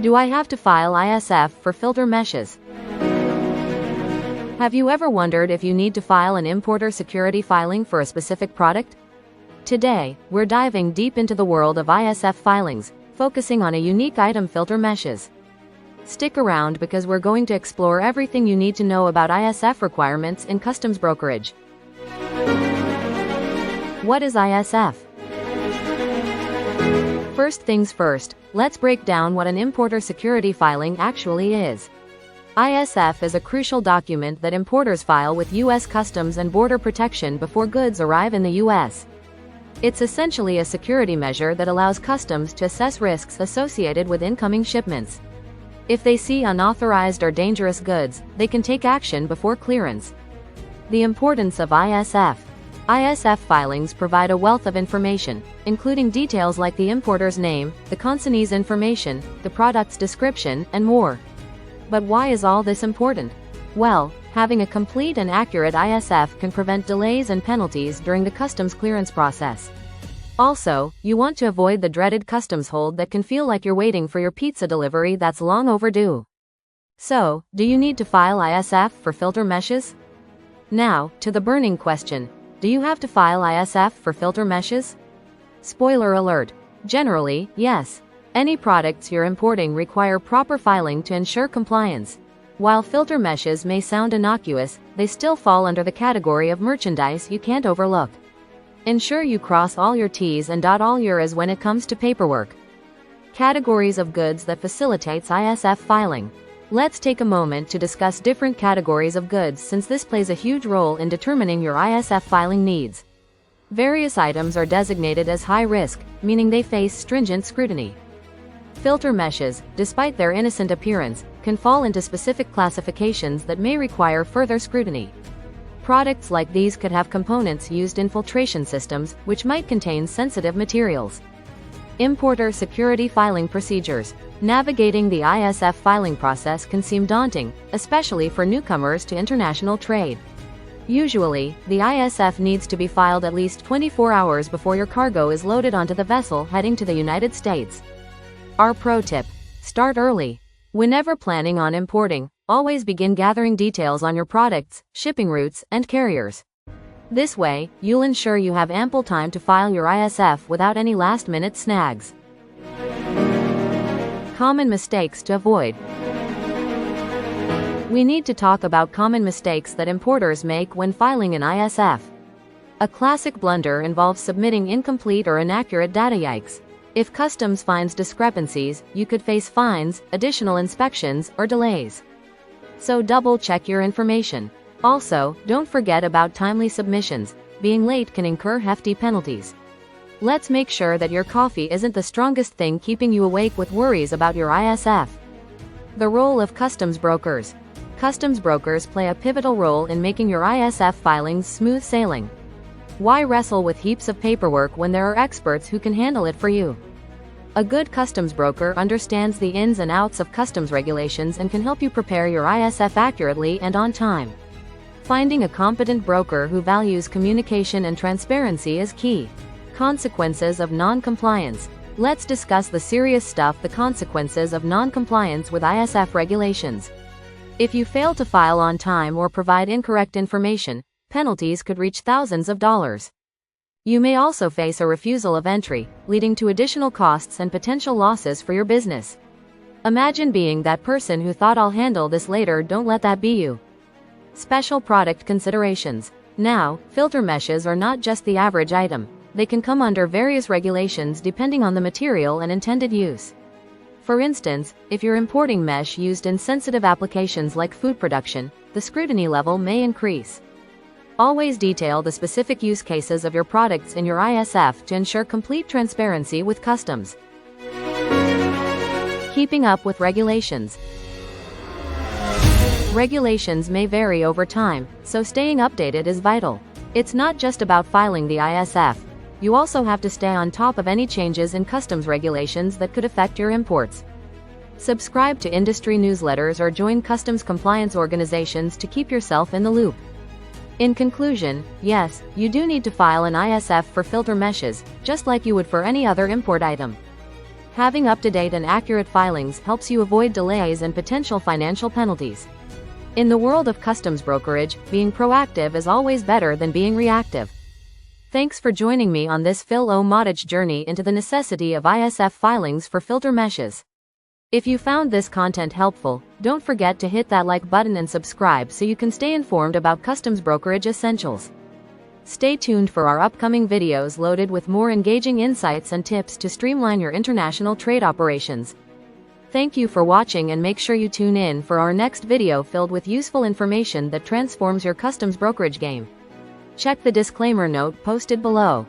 Do I have to file ISF for filter meshes? Have you ever wondered if you need to file an importer security filing for a specific product? Today, we're diving deep into the world of ISF filings, focusing on a unique item, filter meshes. Stick around because we're going to explore everything you need to know about ISF requirements in customs brokerage. What is ISF? First things first, let's break down what an importer security filing actually is. ISF is a crucial document that importers file with U.S. Customs and Border Protection before goods arrive in the U.S. It's essentially a security measure that allows customs to assess risks associated with incoming shipments. If they see unauthorized or dangerous goods, they can take action before clearance. The importance of ISF. ISF filings provide a wealth of information, including details like the importer's name, the consignee's information, the product's description, and more. But why is all this important? Well, having a complete and accurate ISF can prevent delays and penalties during the customs clearance process. Also, you want to avoid the dreaded customs hold that can feel like you're waiting for your pizza delivery that's long overdue. So, do you need to file ISF for filter meshes? Now, to the burning question. Do you have to file ISF for filter meshes? Spoiler alert. Generally, yes. Any products you're importing require proper filing to ensure compliance. While filter meshes may sound innocuous, they still fall under the category of merchandise you can't overlook. Ensure you cross all your T's and dot all your I's when it comes to paperwork. Categories of goods that facilitates ISF filing. Let's take a moment to discuss different categories of goods since this plays a huge role in determining your ISF filing needs. Various items are designated as high risk, meaning they face stringent scrutiny. Filter meshes, despite their innocent appearance, can fall into specific classifications that may require further scrutiny. Products like these could have components used in filtration systems, which might contain sensitive materials. Importer security filing procedures. Navigating the ISF filing process can seem daunting, especially for newcomers to international trade. Usually, the ISF needs to be filed at least 24 hours before your cargo is loaded onto the vessel heading to the United States. Our pro tip: start early. Whenever planning on importing, always begin gathering details on your products, shipping routes, and carriers. This way, you'll ensure you have ample time to file your ISF without any last-minute snags. Common mistakes to avoid. We need to talk about common mistakes that importers make when filing an ISF. A classic blunder involves submitting incomplete or inaccurate data. Yikes! If customs finds discrepancies, you could face fines, additional inspections, or delays. So double-check your information. Also, don't forget about timely submissions. Being late can incur hefty penalties. Let's make sure that your coffee isn't the strongest thing keeping you awake with worries about your ISF. The role of customs brokers. Customs brokers play a pivotal role in making your ISF filings smooth sailing. Why wrestle with heaps of paperwork when there are experts who can handle it for you? A good customs broker understands the ins and outs of customs regulations and can help you prepare your ISF accurately and on time. Finding a competent broker who values communication and transparency is key. Consequences of non-compliance. Let's discuss the serious stuff: the consequences of non-compliance with ISF regulations. If you fail to file on time or provide incorrect information, penalties could reach thousands of dollars. You may also face a refusal of entry, leading to additional costs and potential losses for your business. Imagine being that person who thought, "I'll handle this later." Don't let that be you. Special product considerations. Now, filter meshes are not just the average item. They can come under various regulations depending on the material and intended use. For instance, if you're importing mesh used in sensitive applications like food production, the scrutiny level may increase. Always detail the specific use cases of your products in your ISF to ensure complete transparency with customs. Keeping up with regulations. Regulations may vary over time, so staying updated is vital. It's not just about filing the ISF. You also have to stay on top of any changes in customs regulations that could affect your imports. Subscribe to industry newsletters or join customs compliance organizations to keep yourself in the loop. In conclusion, yes, you do need to file an ISF for filter meshes, just like you would for any other import item. Having up-to-date and accurate filings helps you avoid delays and potential financial penalties. In the world of customs brokerage, being proactive is always better than being reactive. Thanks for joining me on this Phil-O-Montage journey into the necessity of ISF filings for filter meshes. If you found this content helpful, don't forget to hit that like button and subscribe so you can stay informed about customs brokerage essentials. Stay tuned for our upcoming videos loaded with more engaging insights and tips to streamline your international trade operations. Thank you for watching, and make sure you tune in for our next video filled with useful information that transforms your customs brokerage game. Check the disclaimer note posted below.